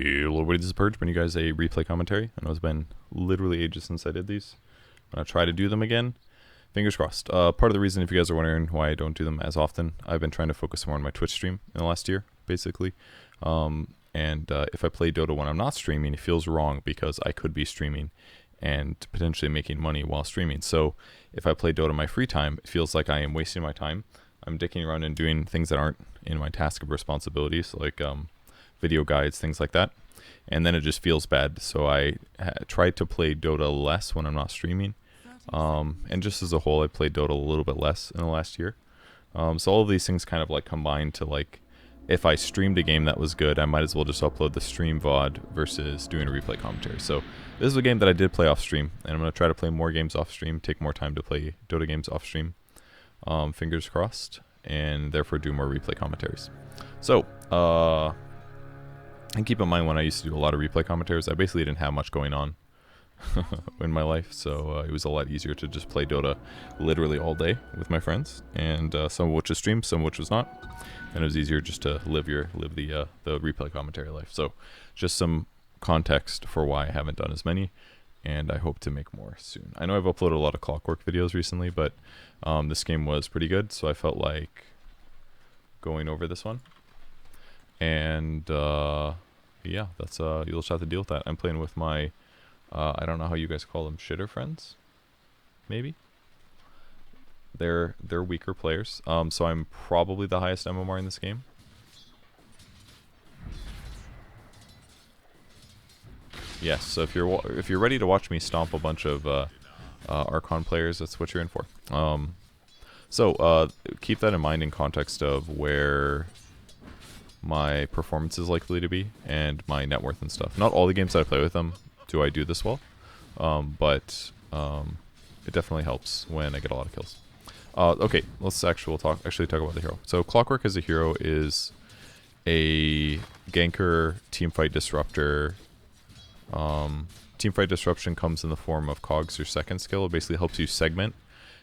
Hello everybody, this is Purge, bringing you guys a replay commentary. I know it's been literally ages since I did these. I'm going to try to do them again. Fingers crossed. Part of the reason, if you guys are wondering why I don't do them as often, I've been trying to focus more on my Twitch stream in the last year, basically. If I play Dota when I'm not streaming, it feels wrong because I could be streaming and potentially making money while streaming. So if I play Dota in my free time, it feels like I am wasting my time. I'm dicking around and doing things that aren't in my task of responsibilities, like video guides, things like that, and then it just feels bad. So I tried to play Dota less when I'm not streaming, and just as a whole I played Dota a little bit less in the last year. So all of these things kind of like combine to, like, if I streamed a game that was good, I might as well just upload the stream VOD versus doing a replay commentary. So this is a game that I did play off stream, and I'm going to try to play more games off stream, take more time to play Dota games off stream, fingers crossed, and therefore do more replay commentaries. So and keep in mind, when I used to do a lot of replay commentaries, I basically didn't have much going on in my life, so it was a lot easier to just play Dota literally all day with my friends, and some of which was streamed, some of which was not, and it was easier just to live the replay commentary life. So just some context for why I haven't done as many, and I hope to make more soon. I know I've uploaded a lot of Clockwerk videos recently, but this game was pretty good, so I felt like going over this one. And yeah, that's you'll just have to deal with that. I'm playing with my I don't know how you guys call them, shitter friends, maybe. They're weaker players, so I'm probably the highest MMR in this game. Yes, so if you're ready to watch me stomp a bunch of Archon players, that's what you're in for. So keep that in mind in context of where my performance is likely to be and my net worth and stuff. Not all the games that I play with them do I do this well, but it definitely helps when I get a lot of kills. Okay, let's actually talk about the hero. So Clockwerk as a hero is a ganker, teamfight disruptor. Teamfight disruption comes in the form of Cogs, your second skill. It basically helps you segment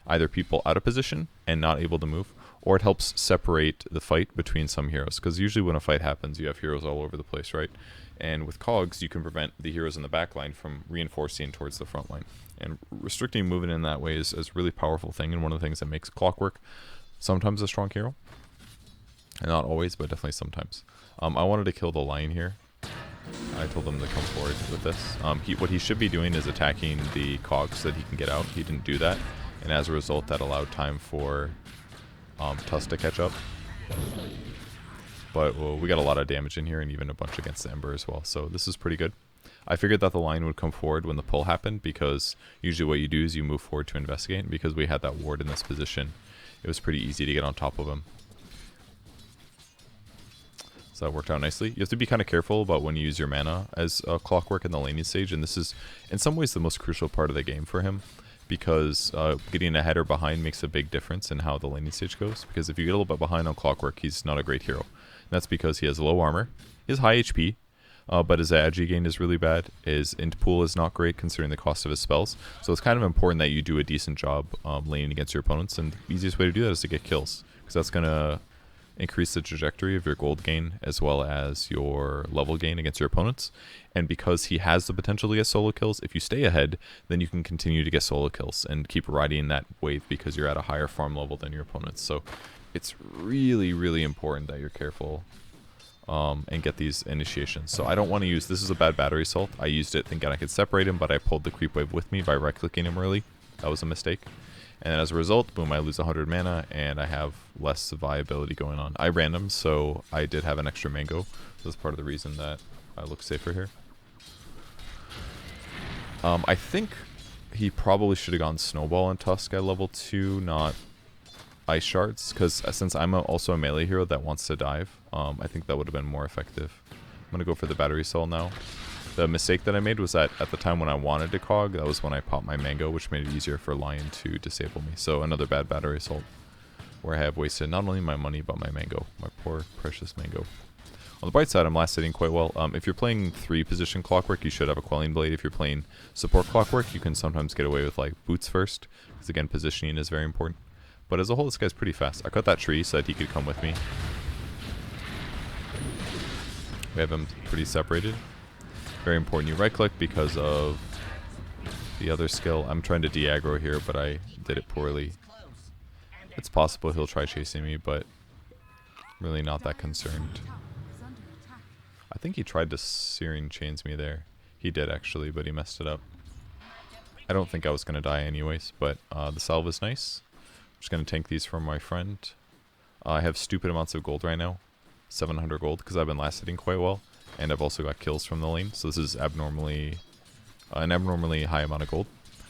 either people out of position and not able to move, or it helps separate the fight between some heroes. Because usually when a fight happens, you have heroes all over the place, right? And with Cogs, you can prevent the heroes in the back line from reinforcing towards the front line. And restricting movement in that way is a really powerful thing, and one of the things that makes Clockwerk sometimes a strong hero. And not always, but definitely sometimes. I wanted to kill the lion here. I told him to come forward with this. What he should be doing is attacking the Cogs so that he can get out. He didn't do that, and as a result, that allowed time for Tusk to catch up. But well, we got a lot of damage in here, and even a bunch against the Ember as well, so this is pretty good. I figured that the lion would come forward when the pull happened, because usually what you do is you move forward to investigate, and because we had that ward in this position, it was pretty easy to get on top of him. So that worked out nicely. You have to be kind of careful about when you use your mana as Clockwerk in the laning stage, and this is in some ways the most crucial part of the game for him, because getting ahead or behind makes a big difference in how the laning stage goes. Because if you get a little bit behind on Clockwerk, he's not a great hero. And that's because he has low armor, he has high HP, but his agi gain is really bad. His int pool is not great considering the cost of his spells. So it's kind of important that you do a decent job laning against your opponents, and the easiest way to do that is to get kills, because that's going to increase the trajectory of your gold gain as well as your level gain against your opponents. And because he has the potential to get solo kills, if you stay ahead, then you can continue to get solo kills and keep riding that wave because you're at a higher farm level than your opponents. So it's really, really important that you're careful and get these initiations. So I don't want to use, this is a bad battery assault. I used it thinking I could separate him, but I pulled the creep wave with me by right-clicking him early. That was a mistake. And as a result, boom, I lose 100 mana, and I have less viability going on. I ran him, so I did have an extra mango. So that's part of the reason that I look safer here. I think he probably should have gone Snowball and Tusk at level 2, not Ice Shards, because since I'm also a melee hero that wants to dive, I think that would have been more effective. I'm going to go for the battery soul now. The mistake that I made was that at the time when I wanted to Cog, that was when I popped my mango, which made it easier for Lion to disable me. So another bad battery assault, where I have wasted not only my money, but my mango. My poor, precious mango. On the bright side, I'm last hitting quite well. If you're playing 3-position Clockwerk, you should have a Quelling Blade. If you're playing support Clockwerk, you can sometimes get away with like boots first, because again, positioning is very important. But as a whole, this guy's pretty fast. I cut that tree so that he could come with me. We have him pretty separated. Very important you right click because of the other skill. I'm trying to de-aggro here, but I did it poorly. It's possible he'll try chasing me, but really not that concerned. I think he tried to Searing Chains me there. He did actually, but he messed it up. I don't think I was going to die anyways, but the salve is nice. I'm just going to tank these from my friend. I have stupid amounts of gold right now. 700 gold because I've been last hitting quite well. And I've also got kills from the lane, so this is abnormally an abnormally high amount of gold.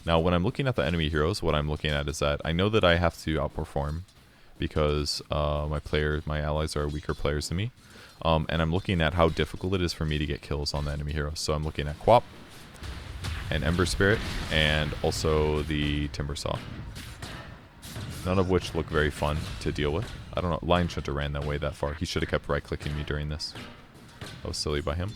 Now, when I'm looking at the enemy heroes, what I'm looking at is that I know that I have to outperform because my allies are weaker players than me. And I'm looking at how difficult it is for me to get kills on the enemy heroes. So I'm looking at Quap and Ember Spirit and also the Timber Saw. None of which look very fun to deal with. I don't know, Lion shouldn't have ran that way that far. He should have kept right-clicking me during this. That was silly by him.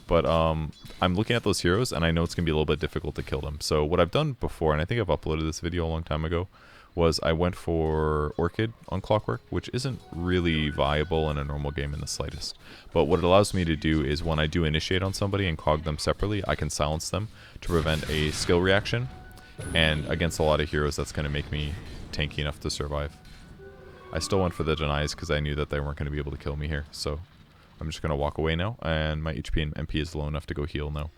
But I'm looking at those heroes, and I know it's going to be a little bit difficult to kill them. So what I've done before, and I think I've uploaded this video a long time ago, was I went for Orchid on Clockwerk, which isn't really viable in a normal game in the slightest. But what it allows me to do is when I do initiate on somebody and cog them separately, I can silence them to prevent a skill reaction. And against a lot of heroes, that's going to make me tanky enough to survive. I still went for the denies because I knew that they weren't going to be able to kill me here. So I'm just going to walk away now, and my HP and MP is low enough to go heal now.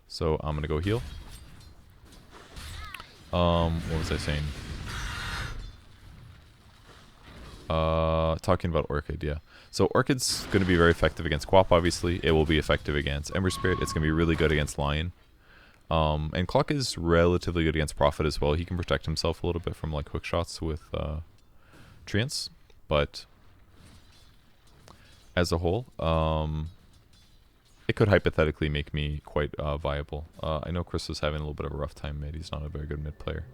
So I'm going to go heal. What was I saying? Talking about Orchid, yeah. So Orchid's going to be very effective against Quap, obviously. It will be effective against Ember Spirit. It's going to be really good against Lion. And Clock is relatively good against Prophet as well. He can protect himself a little bit from like hook shots with Treants, but as a whole, it could hypothetically make me quite viable. I know Chris was having a little bit of a rough time mid. He's not a very good mid player.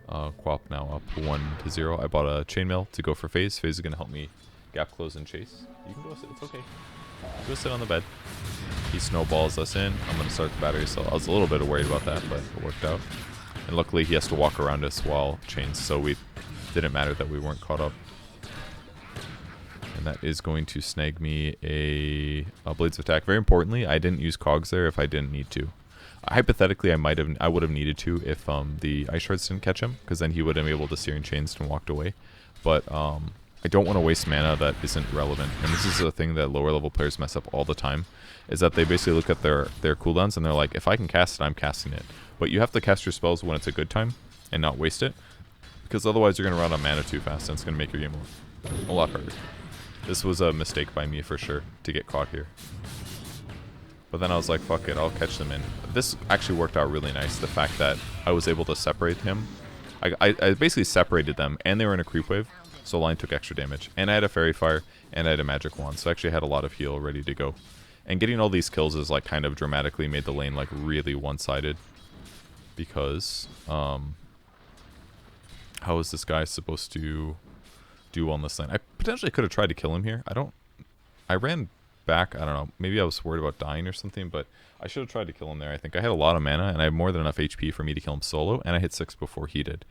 Quap now up 1-0. I bought a chainmail to go for FaZe. FaZe is going to help me gap close and chase. You can go sit. It's okay. Go sit on the bed. He snowballs us in. I'm going to start the battery cell. I was a little bit worried about that, but it worked out. And luckily he has to walk around us while chains, so we didn't matter that we weren't caught up. And that is going to snag me a Blades of Attack. Very importantly, I didn't use cogs there if I didn't need to. Hypothetically, I would have needed to if the Ice Shards didn't catch him, because then he would have been able to Searing Chains and walked away. But I don't want to waste mana that isn't relevant. And this is a thing that lower level players mess up all the time, is that they basically look at their cooldowns and they're like, if I can cast it, I'm casting it. But you have to cast your spells when it's a good time and not waste it, because otherwise you're going to run out of mana too fast and it's going to make your game a lot harder. This was a mistake by me for sure to get caught here. But then I was like, fuck it, I'll catch them in. This actually worked out really nice, the fact that I was able to separate him. I basically separated them, and they were in a creep wave, so Lion took extra damage. And I had a Fairy Fire, and I had a Magic Wand, so I actually had a lot of heal ready to go. And getting all these kills is like kind of dramatically made the lane like really one-sided. Because, how is this guy supposed to do on this lane? I potentially could have tried to kill him here. I ran back, I don't know, maybe I was worried about dying or something, but I should have tried to kill him there. I think I had a lot of mana, and I have more than enough HP for me to kill him solo, and I hit 6 before he did.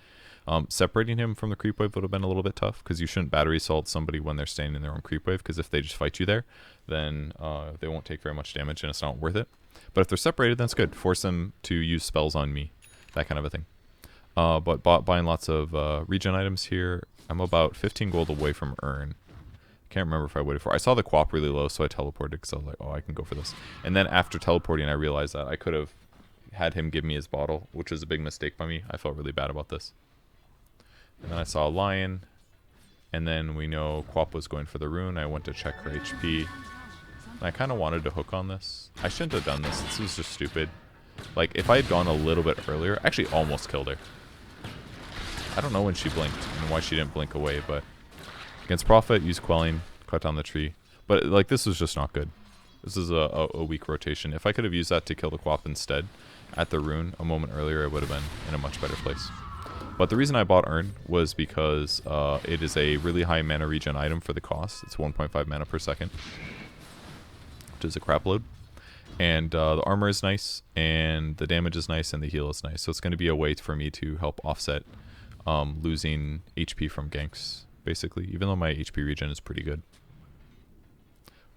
Separating him from the creep wave would have been a little bit tough, because you shouldn't battery assault somebody when they're staying in their own creep wave, because if they just fight you there, then they won't take very much damage, and it's not worth it. But if they're separated, then it's good. Force them to use spells on me, that kind of a thing. But buying lots of regen items here. I'm about 15 gold away from Earn. Can't remember if I waited for it. I saw the Quap really low, so I teleported because I was like, oh, I can go for this. And then after teleporting, I realized that I could have had him give me his bottle, which was a big mistake by me. I felt really bad about this. And then I saw a Lion, and then we know Quap was going for the rune. I went to check her HP. And I kind of wanted to hook on this. I shouldn't have done this. This was just stupid. Like, if I had gone a little bit earlier, I actually almost killed her. I don't know when she blinked and why she didn't blink away, but against Prophet, use Quelling, cut down the tree. But, like, this was just not good. This is a weak rotation. If I could have used that to kill the Quap instead at the rune a moment earlier, I would have been in a much better place. But the reason I bought Earn was because it is a really high mana regen item for the cost. It's 1.5 mana per second, which is a crap load. And the armor is nice, and the damage is nice, and the heal is nice. So it's going to be a way for me to help offset losing HP from ganks, basically, even though my HP regen is pretty good.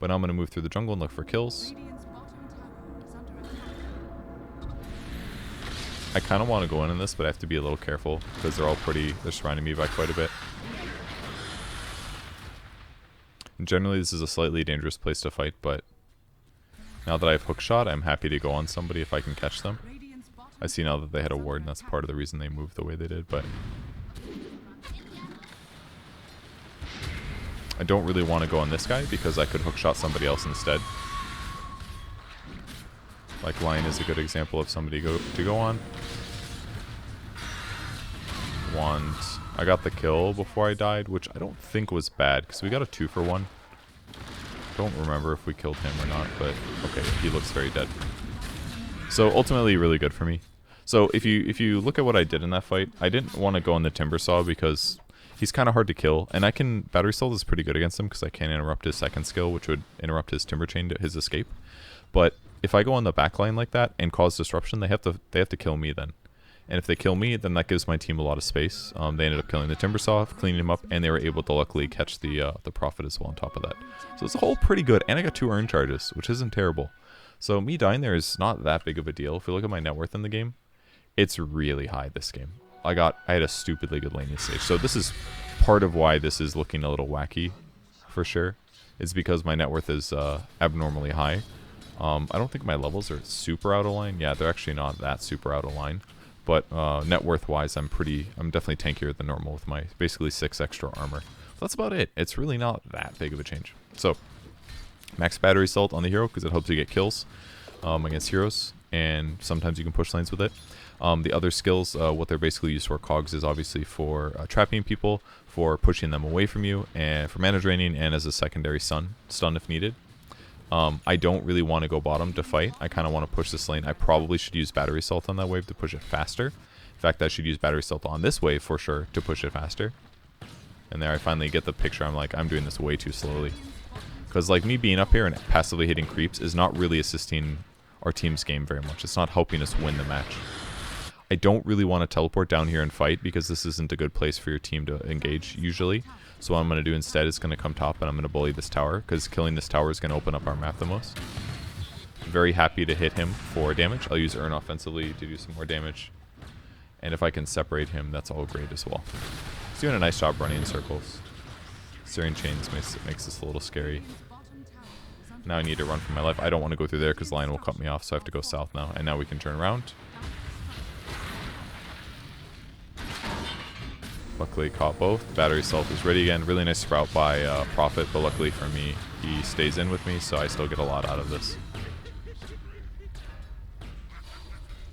But now I'm going to move through the jungle and look for kills. I kind of want to go in this, but I have to be a little careful because they're surrounding me by quite a bit. And generally, this is a slightly dangerous place to fight, but now that I have hookshot, I'm happy to go on somebody if I can catch them. I see now that they had a ward, and that's part of the reason they moved the way they did, but I don't really want to go on this guy because I could hookshot somebody else instead. Like Lion is a good example of somebody to go on. I got the kill before I died, which I don't think was bad because we got a 2-for-1. Don't remember if we killed him or not, but okay, he looks very dead. So ultimately really good for me. So if you look at what I did in that fight, I didn't want to go on the Timber Saw because he's kind of hard to kill, and Battery Assault is pretty good against him because I can interrupt his second skill, which would interrupt his Timber Chain to his escape. But if I go on the backline like that and cause disruption, they have to kill me then. And if they kill me, then that gives my team a lot of space. They ended up killing the Timber Saw, cleaning him up, and they were able to luckily catch the Prophet as well on top of that. So it's a whole pretty good, and I got 2 earn charges, which isn't terrible. So me dying there is not that big of a deal. If we look at my net worth in the game, it's really high this game. I had a stupidly good laning stage. So this is part of why this is looking a little wacky, for sure. It's because my net worth is abnormally high. I don't think my levels are super out of line. Yeah, they're actually not that super out of line. But net worth wise, I'm definitely tankier than normal with my basically 6 extra armor. That's about it. It's really not that big of a change. So max Battery Assault on the hero because it helps you get kills against heroes, and sometimes you can push lanes with it. The other skills, what they're basically used for, cogs, is obviously for trapping people, for pushing them away from you, and for mana draining, and as a secondary stun if needed. I don't really want to go bottom to fight. I kind of want to push this lane. I probably should use Battery Assault on that wave to push it faster. In fact, I should use Battery Assault on this wave for sure to push it faster. And there I finally get the picture. I'm like, I'm doing this way too slowly. Because like me being up here and passively hitting creeps is not really assisting our team's game very much. It's not helping us win the match. I don't really want to teleport down here and fight because this isn't a good place for your team to engage usually. So what I'm going to do instead is going to come top and I'm going to bully this tower because killing this tower is going to open up our map the most. Very happy to hit him for damage. I'll use Earn offensively to do some more damage. And if I can separate him, that's all great as well. He's doing a nice job running in circles. Searing Chains makes this a little scary. Now I need to run for my life. I don't want to go through there because Lion will cut me off, so I have to go south now. And now we can turn around. Luckily caught both. Battery Assault is ready again. Really nice sprout by Prophet, but luckily for me, he stays in with me, so I still get a lot out of this.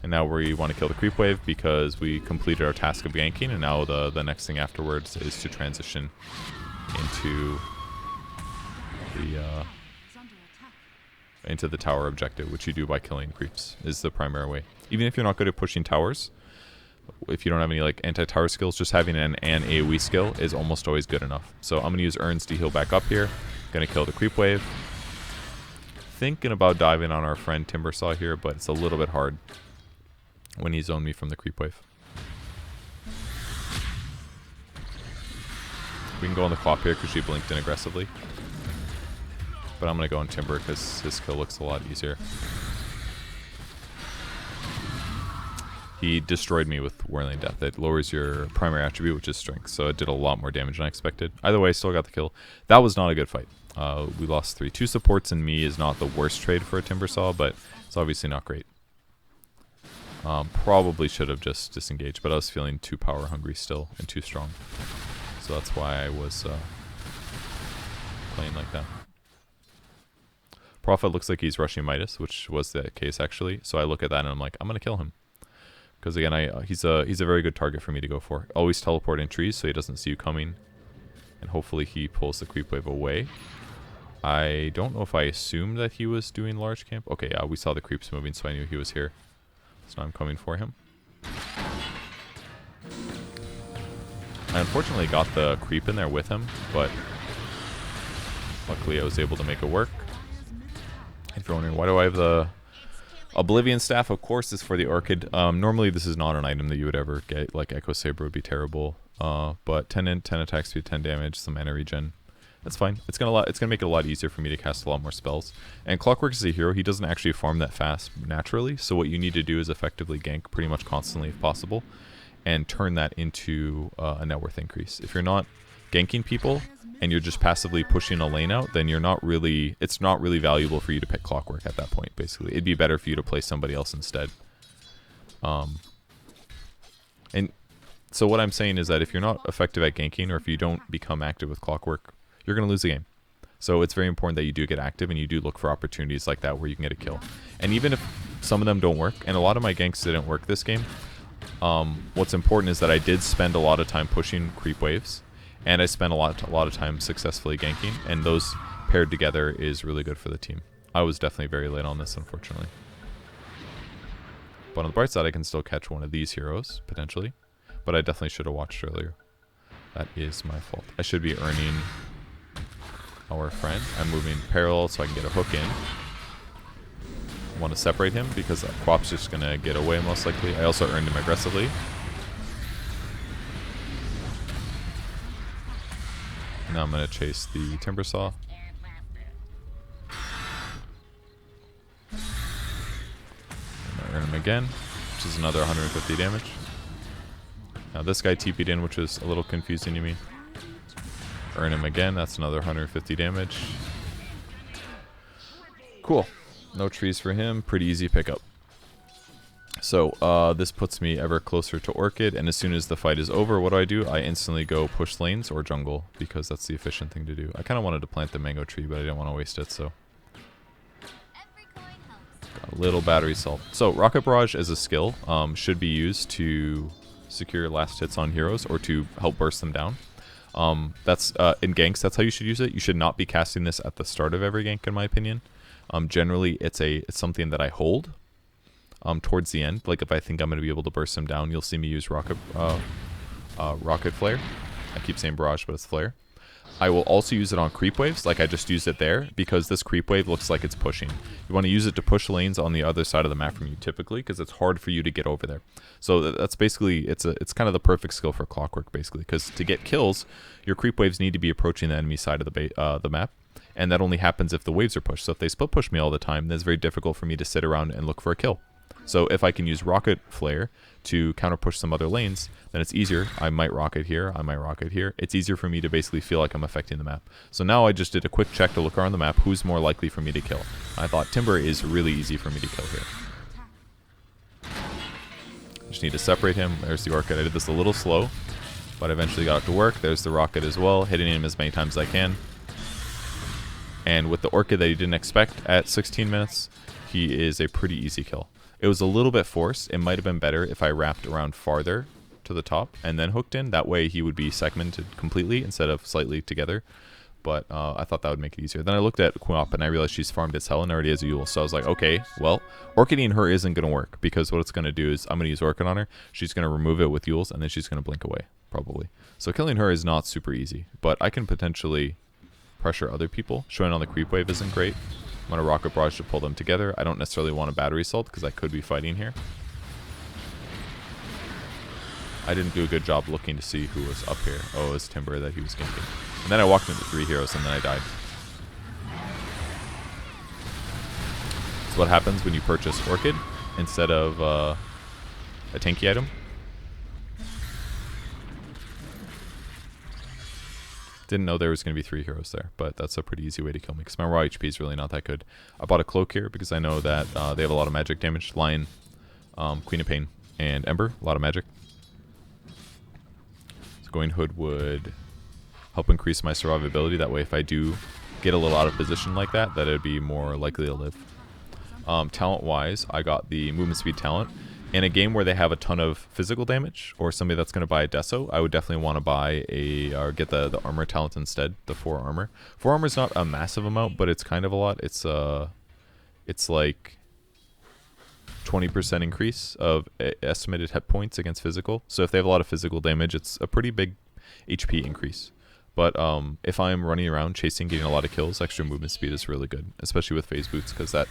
And now we want to kill the creep wave because we completed our task of ganking, and now the next thing afterwards is to transition into the tower objective, which you do by killing creeps, is the primary way. Even if you're not good at pushing towers, if you don't have any like anti-tower skills, just having an AoE skill is almost always good enough. So I'm going to use Urns to heal back up here. Going to kill the creep wave. Thinking about diving on our friend Timbersaw here, but it's a little bit hard when he zoned me from the creep wave. We can go on the Clop here because she blinked in aggressively. But I'm going to go on Timber because his kill looks a lot easier. He destroyed me with Whirling Death. It lowers your primary attribute, which is strength, so it did a lot more damage than I expected. Either way, I still got the kill. That was not a good fight. We lost 3. 2 supports and me is not the worst trade for a Timbersaw, but it's obviously not great. Probably should have just disengaged, but I was feeling too power hungry still and too strong. So that's why I was playing like that. Prophet looks like he's rushing Midas, which was the case actually. So I look at that and I'm like, I'm going to kill him. Because again, he's a very good target for me to go for. Always teleport in trees so he doesn't see you coming. And hopefully he pulls the creep wave away. I don't know if I assumed that he was doing large camp. Okay, yeah, we saw the creeps moving, so I knew he was here. So now I'm coming for him. I unfortunately got the creep in there with him, but luckily I was able to make it work. If you're wondering, why do I have the Oblivion Staff? Of course, is for the Orchid. Normally, this is not an item that you would ever get. Like Echo Saber would be terrible. But 10 attack speed, 10 damage, some mana regen. That's fine. It's gonna make it a lot easier for me to cast a lot more spells. And Clockwerk is a hero. He doesn't actually farm that fast naturally. So what you need to do is effectively gank pretty much constantly if possible, and turn that into a net worth increase. If you're not ganking people and you're just passively pushing a lane out, then you're not really. It's not really valuable for you to pick Clockwerk at that point. Basically, it'd be better for you to play somebody else instead. And so what I'm saying is that if you're not effective at ganking, or if you don't become active with Clockwerk, you're going to lose the game. So it's very important that you do get active and you do look for opportunities like that where you can get a kill. And even if some of them don't work, and a lot of my ganks didn't work this game, what's important is that I did spend a lot of time pushing creep waves, and I spent a lot of time successfully ganking, and those paired together is really good for the team. I was definitely very late on this, unfortunately. But on the bright side, I can still catch one of these heroes, potentially. But I definitely should have watched earlier. That is my fault. I should be earning our friend. I'm moving parallel so I can get a hook in. I want to separate him because Quap's just going to get away most likely. I also earned him aggressively. Now I'm going to chase the Timber Saw. Earn him again, which is another 150 damage. Now this guy TP'd in, which is a little confusing to me. Earn him again, that's another 150 damage. Cool. No trees for him, pretty easy pickup. So this puts me ever closer to Orchid, and as soon as the fight is over, what do? I instantly go push lanes or jungle, because that's the efficient thing to do. I kind of wanted to plant the mango tree, but I didn't want to waste it, so... Got a little battery salt. So Rocket Barrage as a skill should be used to secure last hits on heroes or to help burst them down. That's in ganks, that's how you should use it. You should not be casting this at the start of every gank, in my opinion. Generally, it's something that I hold towards the end. Like if I think I'm going to be able to burst them down, you'll see me use Rocket Flare. I keep saying Barrage, but it's Flare. I will also use it on creep waves, like I just used it there, because this creep wave looks like it's pushing. You want to use it to push lanes on the other side of the map from you, typically, because it's hard for you to get over there. So that's basically, it's kind of the perfect skill for Clockwerk, basically, because to get kills, your creep waves need to be approaching the enemy side of the map, and that only happens if the waves are pushed. So if they split push me all the time, then it's very difficult for me to sit around and look for a kill. So if I can use Rocket Flare to counter push some other lanes, then it's easier. I might rocket here, I might rocket here. It's easier for me to basically feel like I'm affecting the map. So now I just did a quick check to look around the map, who's more likely for me to kill. I thought Timber is really easy for me to kill here. Just need to separate him. There's the Orchid. I did this a little slow, but I eventually got it to work. There's the Rocket as well, hitting him as many times as I can. And with the Orchid that he didn't expect at 16 minutes, he is a pretty easy kill. It was a little bit forced. It might have been better if I wrapped around farther to the top and then hooked in. That way he would be segmented completely instead of slightly together. But I thought that would make it easier. Then I looked at Quap and I realized she's farmed as hell and already has a Yule. So I was like, okay, well, Orchiding her isn't going to work, because what it's going to do is I'm going to use Orchid on her. She's going to remove it with Yules, and then she's going to blink away, probably. So killing her is not super easy, but I can potentially pressure other people. Showing on the creep wave isn't great. I'm going to Rocket Barrage to pull them together. I don't necessarily want a battery assault because I could be fighting here. I didn't do a good job looking to see who was up here. Oh, it was Timber that he was ganking. And then I walked into 3 heroes and then I died. That's what happens when you purchase Orchid instead of a tanky item. Didn't know there was going to be 3 heroes there, but that's a pretty easy way to kill me because my raw HP is really not that good. I bought a cloak here because I know that they have a lot of magic damage. Lion, Queen of Pain, and Ember, a lot of magic. So going Hood would help increase my survivability. That way if I do get a little out of position like that, that it'd be more likely to live. Talent-wise, I got the movement speed talent. In a game where they have a ton of physical damage, or somebody that's going to buy a Deso, I would definitely want to buy or get the armor talent instead, the 4 armor. 4 armor is not a massive amount, but it's kind of a lot. It's like 20% increase of estimated hit points against physical. So if they have a lot of physical damage, it's a pretty big HP increase. But if I'm running around chasing, getting a lot of kills, extra movement speed is really good, especially with phase boots, because that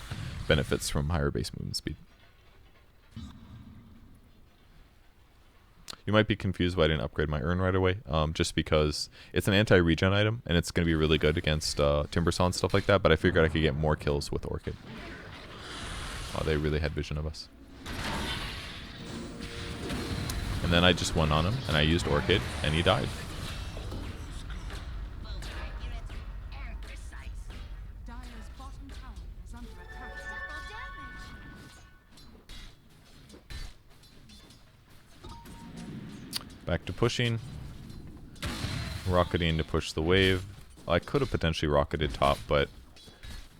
benefits from higher base movement speed. You might be confused why I didn't upgrade my urn right away, just because it's an anti-regen item, and it's going to be really good against Timbersaw and stuff like that, but I figured I could get more kills with Orchid. Oh, they really had vision of us. And then I just went on him, and I used Orchid, and he died. Back to pushing. Rocketing to push the wave. I could have potentially rocketed top, but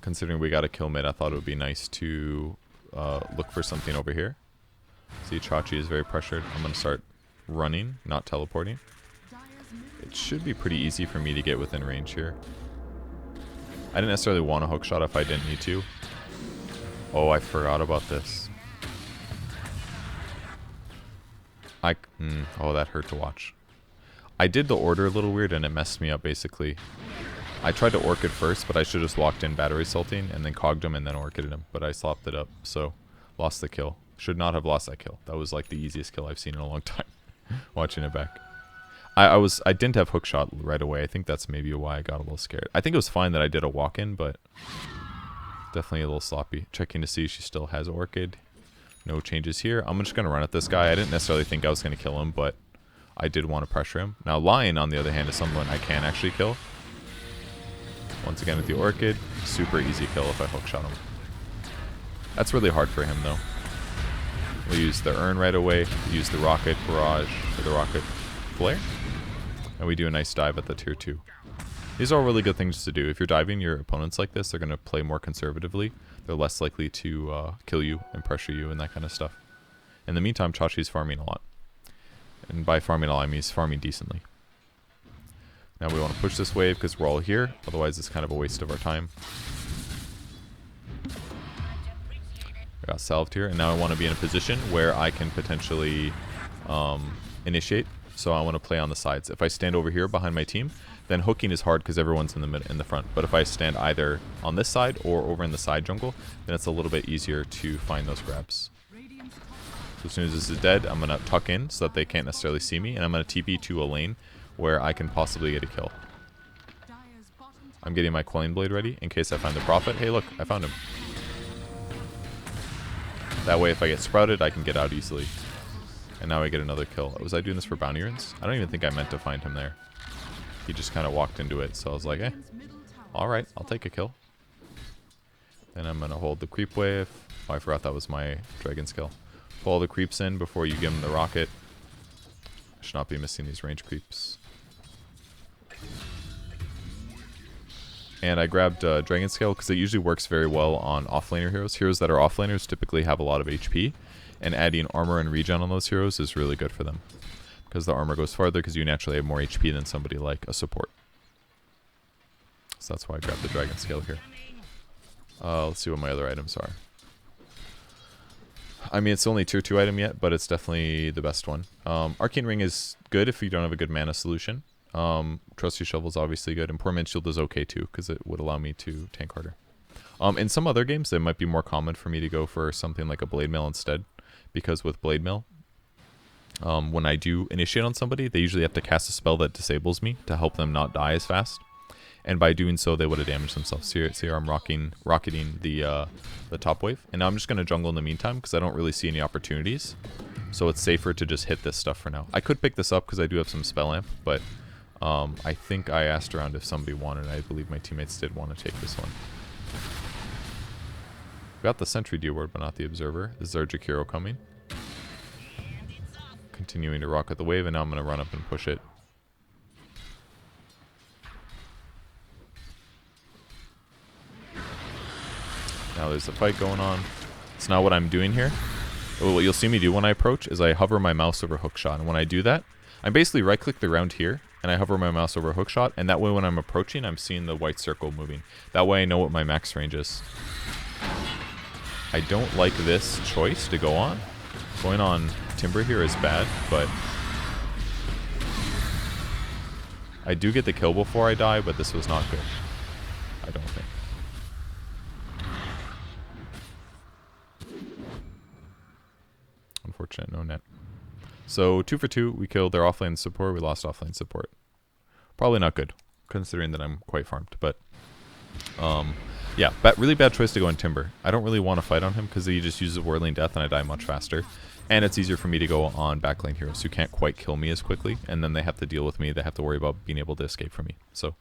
considering we got a kill mid, I thought it would be nice to look for something over here. See, Chachi is very pressured. I'm going to start running, not teleporting. It should be pretty easy for me to get within range here. I didn't necessarily want a hook shot if I didn't need to. Oh, I forgot about this. Oh, that hurt to watch. I did the order a little weird and it messed me up basically. I tried to Orchid first, but I should have just walked in battery salting and then cogged him and then Orchided him. But I slopped it up, so lost the kill. Should not have lost that kill. That was like the easiest kill I've seen in a long time. Watching it back. I didn't have hook shot right away. I think that's maybe why I got a little scared. I think it was fine that I did a walk in, but definitely a little sloppy. Checking to see she still has Orchid. No changes here. I'm just going to run at this guy. I didn't necessarily think I was going to kill him, but I did want to pressure him. Now, Lion, on the other hand, is someone I can actually kill. Once again with the Orchid. Super easy kill if I hookshot him. That's really hard for him, though. We'll use the Urn right away. We use the Rocket Barrage, or the Rocket Flare. And we do a nice dive at the tier 2. These are all really good things to do. If you're diving your opponents like this, they're going to play more conservatively. They're less likely to kill you and pressure you and that kind of stuff. In the meantime, Chachi's farming a lot. And by farming a lot, I mean he's farming decently. Now we want to push this wave because we're all here. Otherwise, it's kind of a waste of our time. We got salved here. And now I want to be in a position where I can potentially initiate. So I want to play on the sides. If I stand over here behind my team, then hooking is hard because everyone's in the front. But if I stand either on this side or over in the side jungle, then it's a little bit easier to find those grabs. So as soon as this is dead, I'm going to tuck in so that they can't necessarily see me. And I'm going to TP to a lane where I can possibly get a kill. I'm getting my Quelling Blade ready in case I find the Prophet. Hey, look, I found him. That way, if I get sprouted, I can get out easily. And now I get another kill. Was I doing this for bounty runes? I don't even think I meant to find him there. He just kind of walked into it, so I was like, eh. Alright, I'll take a kill. Then I'm going to hold the creep wave. Oh, I forgot that was my dragon skill. Pull the creeps in before you give them the rocket. I should not be missing these range creeps. And I grabbed Dragon Scale because it usually works very well on offlaner heroes. Heroes that are offlaners typically have a lot of HP. And adding armor and regen on those heroes is really good for them. Because the armor goes farther because you naturally have more HP than somebody like a support. So that's why I grabbed the Dragon Scale here. Let's see what my other items are. I mean, it's only tier 2 item yet, but it's definitely the best one. Arcane Ring is good if you don't have a good mana solution. Trusty Shovel is obviously good, and Poor Man's Shield is okay too, because it would allow me to tank harder. In some other games, it might be more common for me to go for something like a Blade Mail instead, because with Blade Mail, when I do initiate on somebody, they usually have to cast a spell that disables me to help them not die as fast. And by doing so, they would have damaged themselves. Here I'm rocketing the top wave. And now I'm just going to jungle in the meantime because I don't really see any opportunities. So it's safer to just hit this stuff for now. I could pick this up because I do have some spell amp, but I think I asked around if somebody wanted, and I believe my teammates did want to take this one. Got the Sentry D-Ward, but not the Observer. This is our Jakiro coming. Continuing to rocket the wave, and now I'm going to run up and push it. Now there's a fight going on. So now what I'm doing here, what you'll see me do when I approach is I hover my mouse over hookshot. And when I do that, I basically right-click the round here, and I hover my mouse over hookshot. And that way when I'm approaching, I'm seeing the white circle moving. That way I know what my max range is. I don't like this choice to go on. Going on Timber here is bad, but I do get the kill before I die, but this was not good. I don't think. Unfortunate, no net. So 2 for 2. We killed their offlane support. We lost offlane support. Probably not good, considering that I'm quite farmed. But yeah, really bad choice to go in Timber. I don't really want to fight on him because he just uses Whirling Death and I die much faster. And it's easier for me to go on backlane heroes who can't quite kill me as quickly, and then they have to deal with me. They have to worry about being able to escape from me. So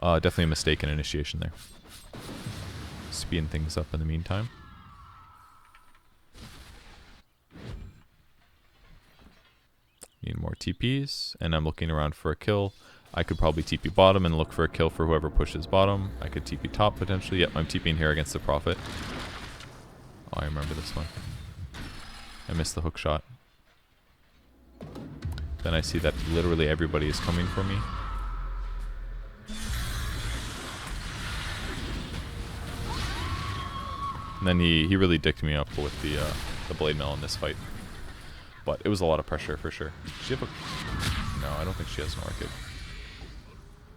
definitely a mistake in initiation there. Speeding things up in the meantime. Need more TPs, and I'm looking around for a kill. I could probably TP bottom and look for a kill for whoever pushes bottom. I could TP top potentially. Yep, I'm TPing here against the Prophet. Oh, I remember this one. I missed the hook shot. Then I see that literally everybody is coming for me. And then he really dicked me up with the blade mail in this fight. But it was a lot of pressure for sure. Does she have a... No, I don't think she has an Orchid.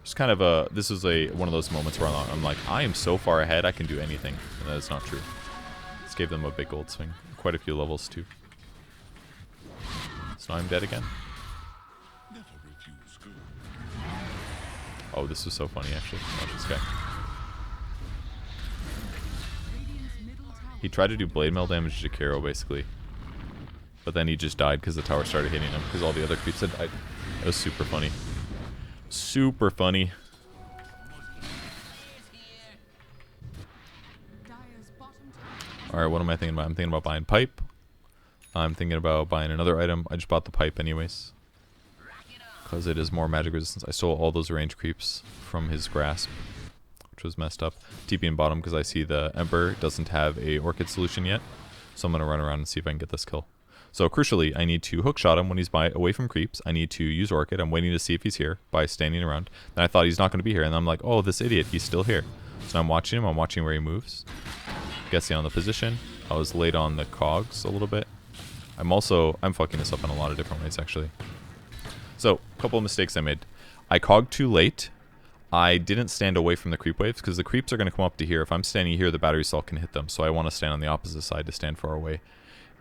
It's kind of a... This is one of those moments where I'm like, I am so far ahead, I can do anything. And that is not true. This gave them a big gold swing. Quite a few levels too. So now I'm dead again. Oh, this was so funny actually. Watch this guy. He tried to do blade mail damage to Kiro basically. But then he just died because the tower started hitting him because all the other creeps had died. It was super funny. Super funny. Alright, what am I thinking about? I'm thinking about buying pipe. I'm thinking about buying another item. I just bought the pipe anyways. Because it is more magic resistance. I stole all those range creeps from his grasp, which was messed up. TPing bottom because I see the Emperor doesn't have a Orchid solution yet. So I'm going to run around and see if I can get this kill. So crucially, I need to hookshot him when he's away from creeps. I need to use Orchid. I'm waiting to see if he's here by standing around. Then I thought he's not going to be here. And I'm like, oh, this idiot, he's still here. So I'm watching him. I'm watching where he moves. Guessing on the position. I was late on the cogs a little bit. I'm fucking this up in a lot of different ways, actually. So, a couple of mistakes I made. I cogged too late. I didn't stand away from the creep waves, because the creeps are going to come up to here. If I'm standing here, the battery cell can hit them. So I want to stand on the opposite side to stand far away.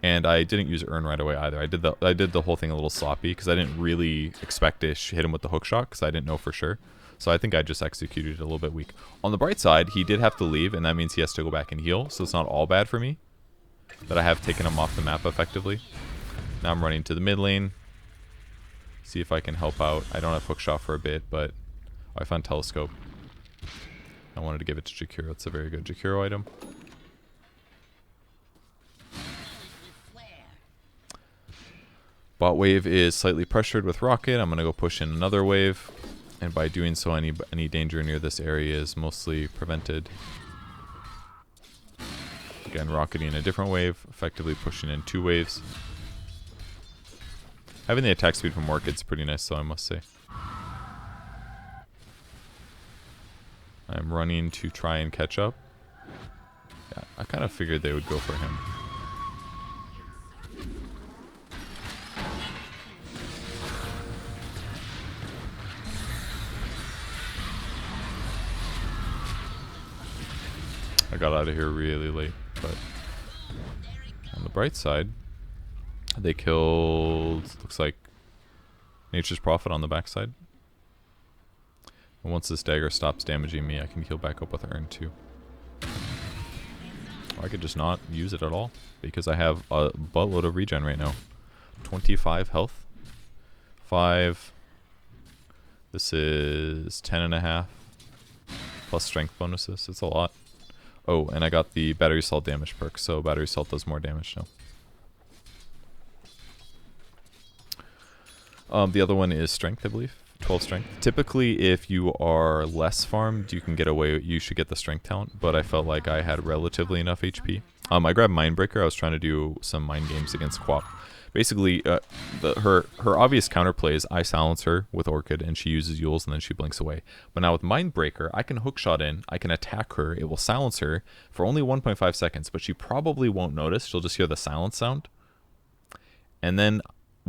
And I didn't use Urn right away either. I did the whole thing a little sloppy, because I didn't really expect to hit him with the hook shot, because I didn't know for sure. So I think I just executed it a little bit weak. On the bright side, he did have to leave, and that means he has to go back and heal. So it's not all bad for me that I have taken him off the map effectively. Now I'm running to the mid lane. See if I can help out. I don't have hookshot for a bit, but I found telescope. I wanted to give it to Jakiro. It's a very good Jakiro item. Bot wave is slightly pressured with rocket. I'm going to go push in another wave. And by doing so, any danger near this area is mostly prevented. Again, rocketing a different wave, effectively pushing in 2 waves. Having the attack speed from Orchid's pretty nice, though, I must say. I'm running to try and catch up. Yeah, I kind of figured they would go for him. I got out of here really late, but on the bright side, they killed, looks like, Nature's Prophet on the backside. And once this dagger stops damaging me, I can heal back up with Urn too. Or I could just not use it at all, because I have a buttload of regen right now. 25 health. 5. This is 10.5. Plus strength bonuses. It's a lot. Oh, and I got the battery salt damage perk, so battery salt does more damage now. The other one is strength, I believe. 12 strength. Typically, if you are less farmed, you can get away. You should get the strength talent, but I felt like I had relatively enough HP. I grabbed Mindbreaker. I was trying to do some mind games against Quap. Basically, her obvious counterplay is I silence her with Orchid, and she uses Yules, and then she blinks away. But now with Mindbreaker, I can hookshot in, I can attack her, it will silence her for only 1.5 seconds, but she probably won't notice. She'll just hear the silence sound. And then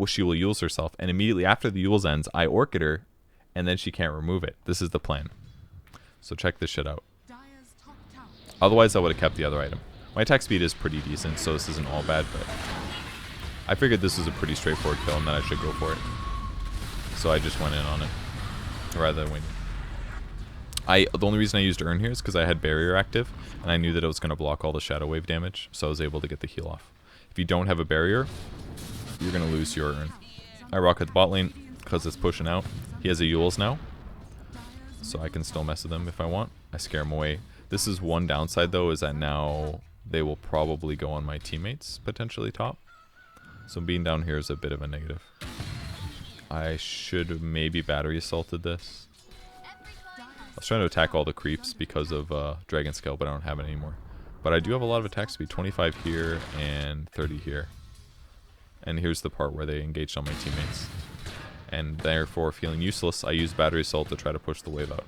she will Yules herself, and immediately after the Yules ends, I Orchid her, and then she can't remove it. This is the plan. So check this shit out. Otherwise, I would have kept the other item. My attack speed is pretty decent, so this isn't all bad, but I figured this was a pretty straightforward kill and that I should go for it. So I just went in on it, rather than waiting. The only reason I used Urn here is because I had Barrier active, and I knew that it was going to block all the Shadow Wave damage, so I was able to get the heal off. If you don't have a Barrier, you're going to lose your Urn. I rock at the bot lane, because it's pushing out. He has a Yules now, so I can still mess with him if I want. I scare him away. This is one downside, though, is that now they will probably go on my teammates, potentially top. So being down here is a bit of a negative. I should have maybe battery assaulted this. I was trying to attack all the creeps because of Dragon Scale, but I don't have it anymore. But I do have a lot of attack speed, 25 here and 30 here. And here's the part where they engaged on my teammates. And therefore, feeling useless, I used battery assault to try to push the wave out.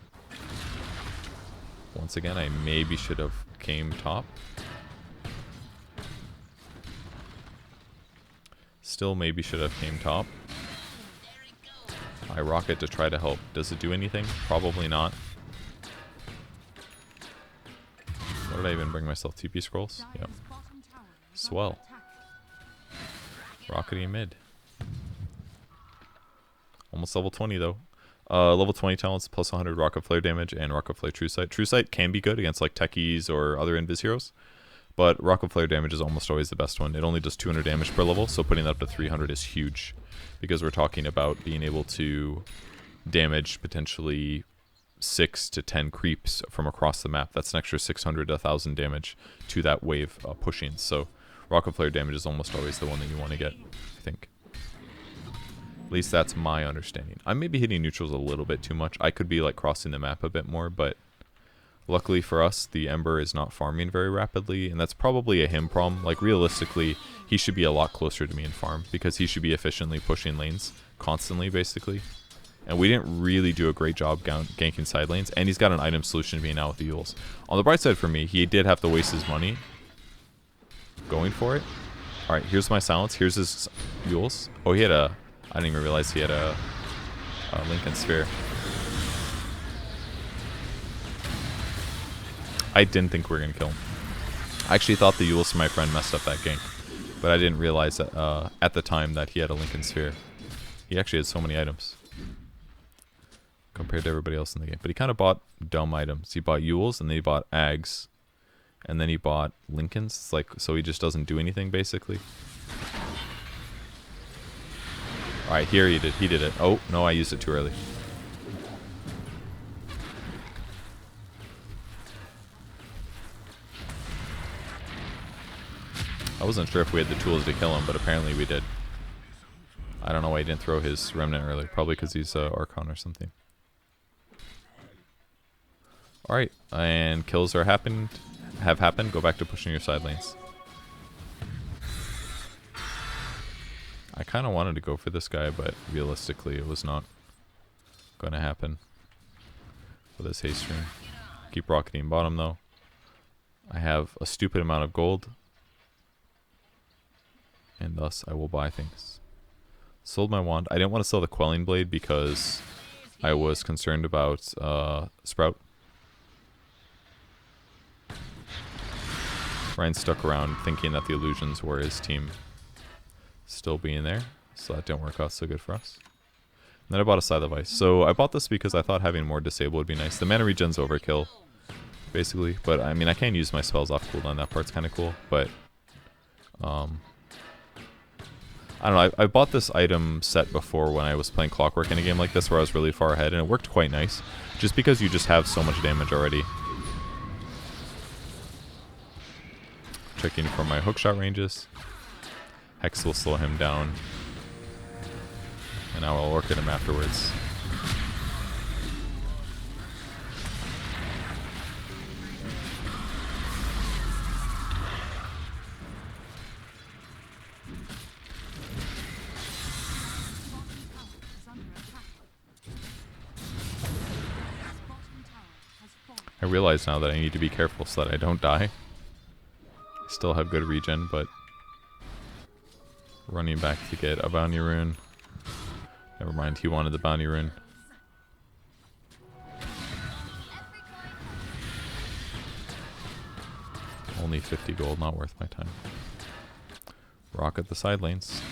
Once again, I maybe should have came top. Still maybe should have came top. I rocket to try to help. Does it do anything? Probably not. What did I even bring myself? TP scrolls? Yep. Swell. Rocketing mid. Almost level 20 though. Level 20 talents plus 100 rocket flare damage and rocket flare true sight. True sight can be good against like techies or other invis heroes, but rocket flare damage is almost always the best one. It only does 200 damage per level, so putting that up to 300 is huge, because we're talking about being able to damage potentially 6 to 10 creeps from across the map. That's an extra 600 to 1,000 damage to that wave pushing. So rocket flare damage is almost always the one that you want to get, I think. At least that's my understanding. I may be hitting neutrals a little bit too much. I could be like crossing the map a bit more, but luckily for us, the Ember is not farming very rapidly, and that's probably a him problem. Like realistically, he should be a lot closer to me in farm, because he should be efficiently pushing lanes constantly, basically. And we didn't really do a great job ganking side lanes, and he's got an item solution being out with the Yules. On the bright side for me, he did have to waste his money going for it. Alright, here's my silence. Here's his Yules. Oh, he had a... I didn't even realize he had a Lincoln Sphere. I didn't think we were going to kill him. I actually thought the Yules from my friend messed up that gank, but I didn't realize that, at the time that he had a Lincoln Sphere. He actually had so many items compared to everybody else in the game. But he kind of bought dumb items. He bought Yules, and then he bought Ags, and then he bought Lincolns. It's like, so he just doesn't do anything, basically. Alright, here he did it. Oh, no, I used it too early. I wasn't sure if we had the tools to kill him, but apparently we did. I don't know why he didn't throw his Remnant early. Probably because he's Archon or something. Alright, and kills have happened. Go back to pushing your side lanes. I kind of wanted to go for this guy, but realistically it was not going to happen with his haste rune. Keep rocketing bottom though. I have a stupid amount of gold, and thus I will buy things. Sold my wand. I didn't want to sell the Quelling Blade because I was concerned about Sprout. Ryan stuck around thinking that the illusions were his team still being there, so that didn't work out so good for us. And then I bought a Scythe of Ice. So I bought this because I thought having more disable would be nice. The mana regen's overkill, basically, but I mean I can use my spells off cooldown. That part's kind of cool, but I don't know. I bought this item set before when I was playing Clockwerk in a game like this where I was really far ahead, and it worked quite nice, just because you just have so much damage already. Checking for my hookshot ranges. Hex will slow him down, and I will Orchid him afterwards. I realize now that I need to be careful so that I don't die. I still have good regen, but running back to get a bounty rune. Never mind, he wanted the bounty rune. Only 50 gold, not worth my time. Rocket the side lanes.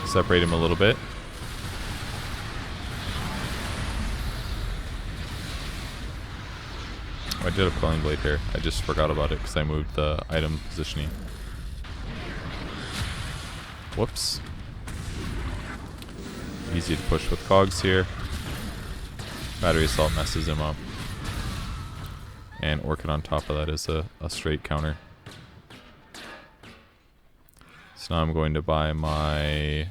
Separate him a little bit. I did have Quelling Blade here. I just forgot about it because I moved the item positioning. Whoops. Easy to push with cogs here. Battery Assault messes him up. And Orchid on top of that is a straight counter. So now I'm going to buy my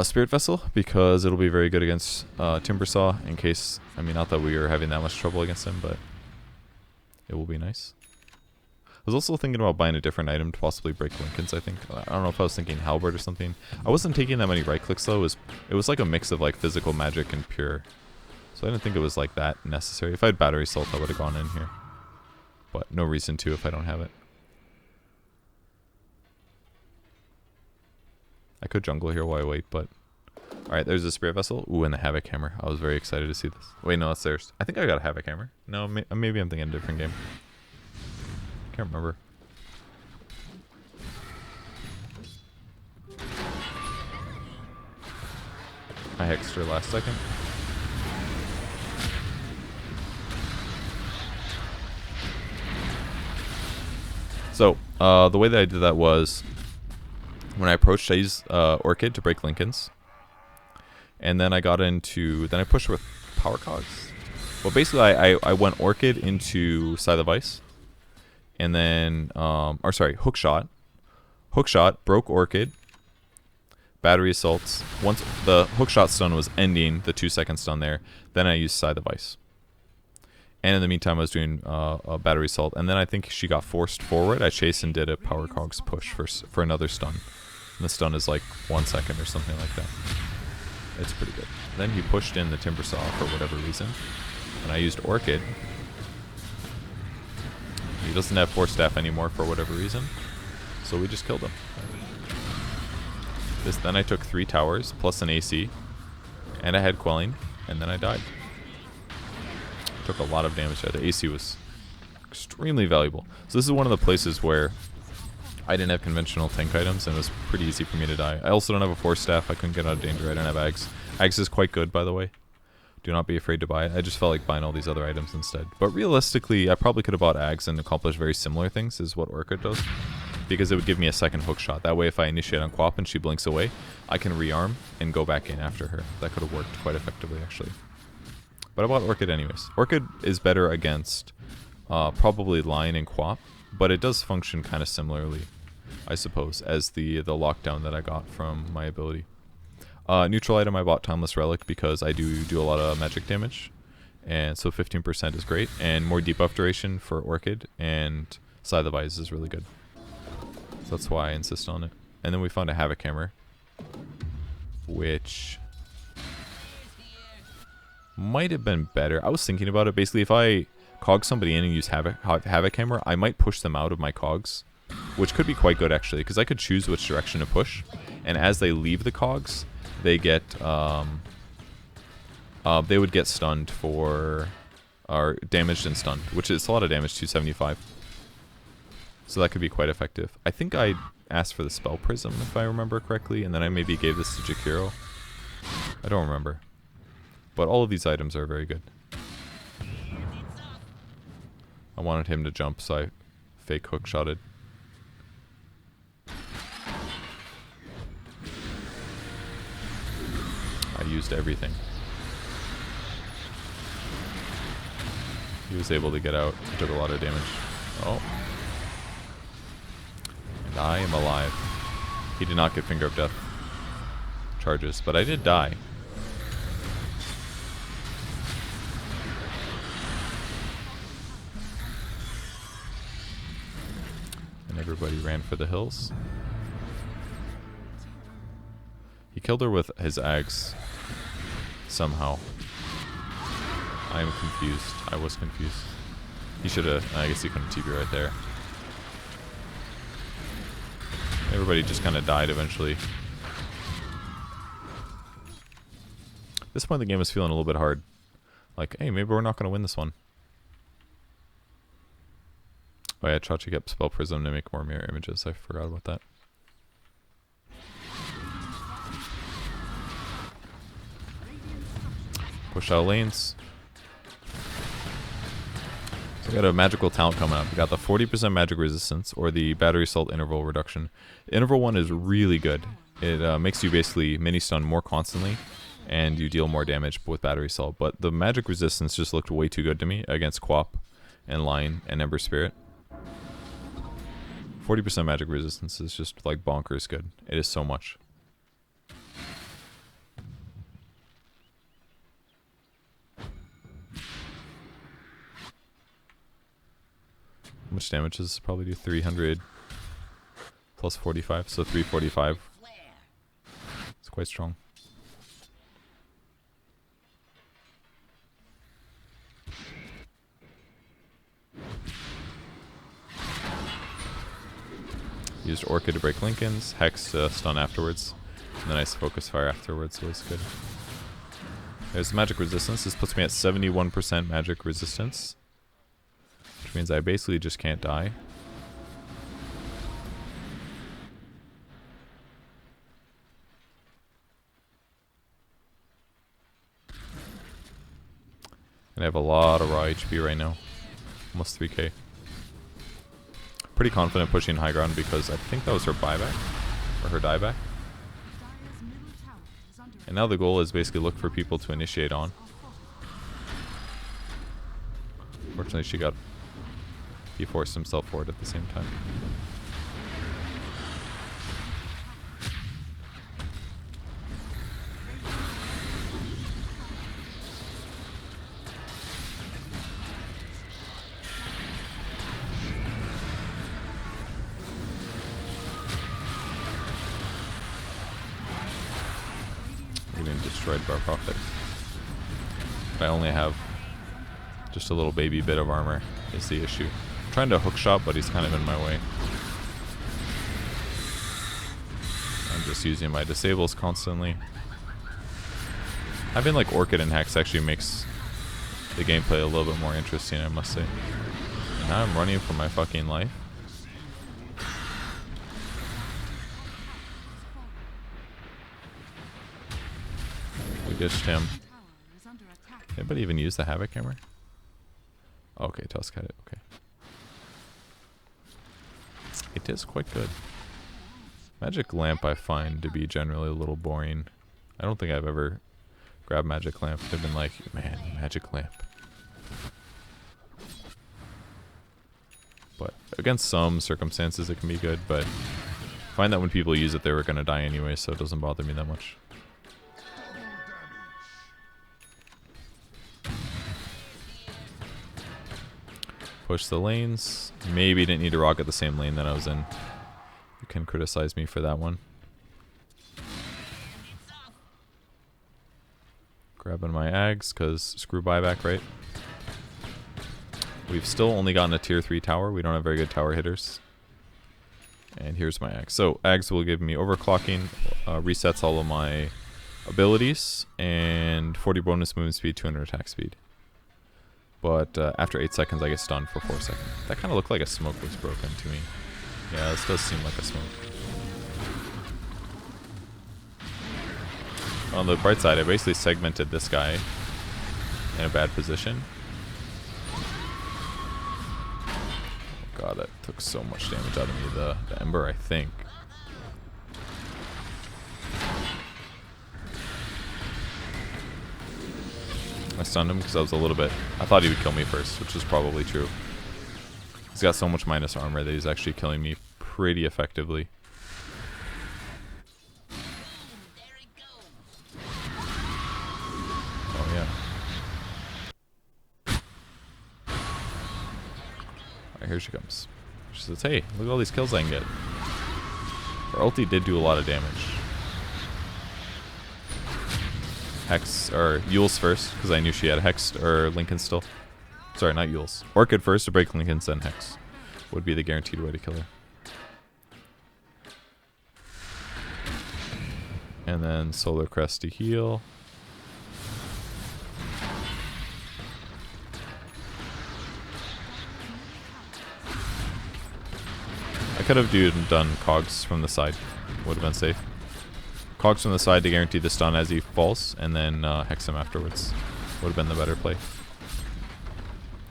Spirit Vessel because it'll be very good against Timbersaw in case, I mean, not that we are having that much trouble against him, but it will be nice. I was also thinking about buying a different item to possibly break Lincolns, I think. I don't know if I was thinking Halberd or something. I wasn't taking that many right clicks though. It was like a mix of like physical magic and pure. So I didn't think it was like that necessary. If I had Battery Assault, I would have gone in here. But no reason to if I don't have it. I could jungle here while I wait, but... Alright, there's a Spirit Vessel. Ooh, and the Havoc Hammer. I was very excited to see this. Wait, no, that's theirs. I think I got a Havoc Hammer. No, maybe I'm thinking a different game. Can't remember. I hexed her last second. So, the way that I did that was... When I approached, I used Orchid to break Lincolns. And then I got into... Then I pushed with Power Cogs. Well, basically, I went Orchid into Scythe of Ice. And then... or sorry, Hook Shot. Hook Shot, broke Orchid. Battery Assaults. Once the Hook Shot stun was ending, the 2-second stun there, then I used Scythe of Ice. And in the meantime, I was doing a Battery Assault. And then I think she got forced forward. I chased and did a Power Cogs push for another stun. And the stun is like 1 second or something like that. It's pretty good. Then he pushed in the Timbersaw for whatever reason. And I used Orchid. He doesn't have Force Staff anymore for whatever reason. So we just killed him. Then I took 3 towers plus an AC. And I had Quelling. And then I died. Took a lot of damage. The AC was extremely valuable. So this is one of the places where I didn't have conventional tank items and it was pretty easy for me to die. I also don't have a Force Staff. I couldn't get out of danger. I don't have Ags. Ags is quite good, by the way. Do not be afraid to buy it. I just felt like buying all these other items instead. But realistically, I probably could have bought Ags and accomplished very similar things is what Orchid does. Because it would give me a second hook shot. That way if I initiate on Quap and she blinks away, I can rearm and go back in after her. That could have worked quite effectively, actually. But I bought Orchid anyways. Orchid is better against probably Lion and Quap, but it does function kind of similarly, I suppose, as the lockdown that I got from my ability. Neutral item, I bought Timeless Relic because I do a lot of magic damage, and so 15% is great, and more debuff duration for Orchid, and Scythe of Ice is really good. So that's why I insist on it. And then we found a Havoc Hammer, which might have been better. I was thinking about it. Basically, if I cog somebody in and use Havoc Hammer, I might push them out of my cogs, which could be quite good actually, because I could choose which direction to push, and as they leave the cogs, they get they would get stunned for, or damaged and stunned, which is a lot of damage, 275. So that could be quite effective. I think I asked for the Spell Prism if I remember correctly, and then I maybe gave this to Jakiro. I don't remember. But all of these items are very good. I wanted him to jump, so I fake hook shotted. I used everything. He was able to get out. He took a lot of damage. Oh. And I am alive. He did not get Finger of Death charges, but I did die. And everybody ran for the hills. He killed her with his Ags somehow. I am confused. I was confused. He should have... I guess he couldn't TP right there. Everybody just kind of died eventually. At this point the game is feeling a little bit hard. Like, hey, maybe we're not going to win this one. Oh yeah, Chachi kept Spell Prism to make more mirror images. I forgot about that. Push out lanes. So we got a magical talent coming up. We got the 40% magic resistance or the battery assault interval reduction. The interval one is really good. It makes you basically mini stun more constantly, and you deal more damage with battery assault. But the magic resistance just looked way too good to me against Quap and Lion and Ember Spirit. 40% magic resistance is just like bonkers good. It is so much. How much damage does this probably do? 300 plus 45, so 345. It's quite strong. Used Orchid to break Lincoln's, Hex to stun afterwards, and then nice focus fire afterwards was good. There's magic resistance. This puts me at 71% magic resistance, which means I basically just can't die. And I have a lot of raw HP right now, almost 3k. Pretty confident pushing high ground because I think that was her buyback, or her dieback. And now the goal is basically look for people to initiate on. Fortunately, he forced himself forward at the same time. Destroyed Bar Prophet. I only have just a little baby bit of armor is the issue. I'm trying to hook shot, but he's kind of in my way. I'm just using my disables constantly. Having like Orchid and Hex actually makes the gameplay a little bit more interesting, I must say. And now I'm running for my fucking life. Dished him. Anybody even use the Havoc Hammer? Okay, Tusk had it. Okay. It is quite good. Magic Lamp I find to be generally a little boring. I don't think I've ever grabbed Magic Lamp. I've been like, man, Magic Lamp. But against some circumstances it can be good, but I find that when people use it they were going to die anyway, so it doesn't bother me that much. Push the lanes. Maybe didn't need to rocket the same lane that I was in. You can criticize me for that one. Grabbing my Ags, because screw buyback, right? We've still only gotten a tier 3 tower. We don't have very good tower hitters. And here's my Ags. So Ags will give me overclocking, resets all of my abilities, and 40 bonus movement speed, 200 attack speed. But after 8 seconds, I get stunned for 4 seconds. That kind of looked like a smoke was broken to me. Yeah, this does seem like a smoke. On the bright side, I basically segmented this guy in a bad position. Oh god, that took so much damage out of me. The Ember, I think. I stunned him because I was a little bit... I thought he would kill me first, which is probably true. He's got so much minus armor that he's actually killing me pretty effectively. Oh yeah. Alright, here she comes. She says, hey, look at all these kills I can get. Her ulti did do a lot of damage. Hex, or Yule's first, because I knew she had Hex, or Lincoln still. Sorry, not Yule's. Orchid first to break Lincoln's, then Hex. Would be the guaranteed way to kill her. And then Solar Crest to heal. could have done cogs from the side. Would have been safe. Cogs from the side to guarantee the stun as he falls, and then hex him afterwards. Would have been the better play.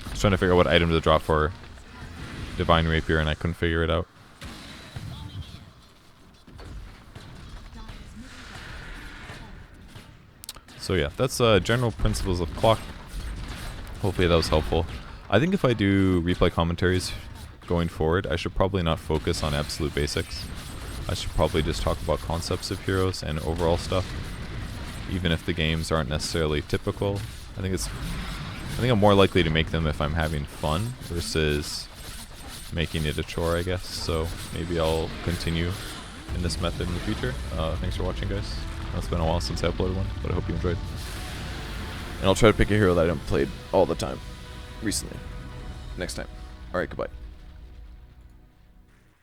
I was trying to figure out what item to drop for Divine Rapier, and I couldn't figure it out. So yeah, that's general principles of Clock. Hopefully that was helpful. I think if I do replay commentaries going forward, I should probably not focus on absolute basics. I should probably just talk about concepts of heroes and overall stuff, even if the games aren't necessarily typical. I think I'm more likely to make them if I'm having fun versus making it a chore, I guess. So maybe I'll continue in this method in the future. Thanks for watching, guys. It's been a while since I uploaded one, but I hope you enjoyed. And I'll try to pick a hero that I haven't played all the time recently next time. Alright, goodbye.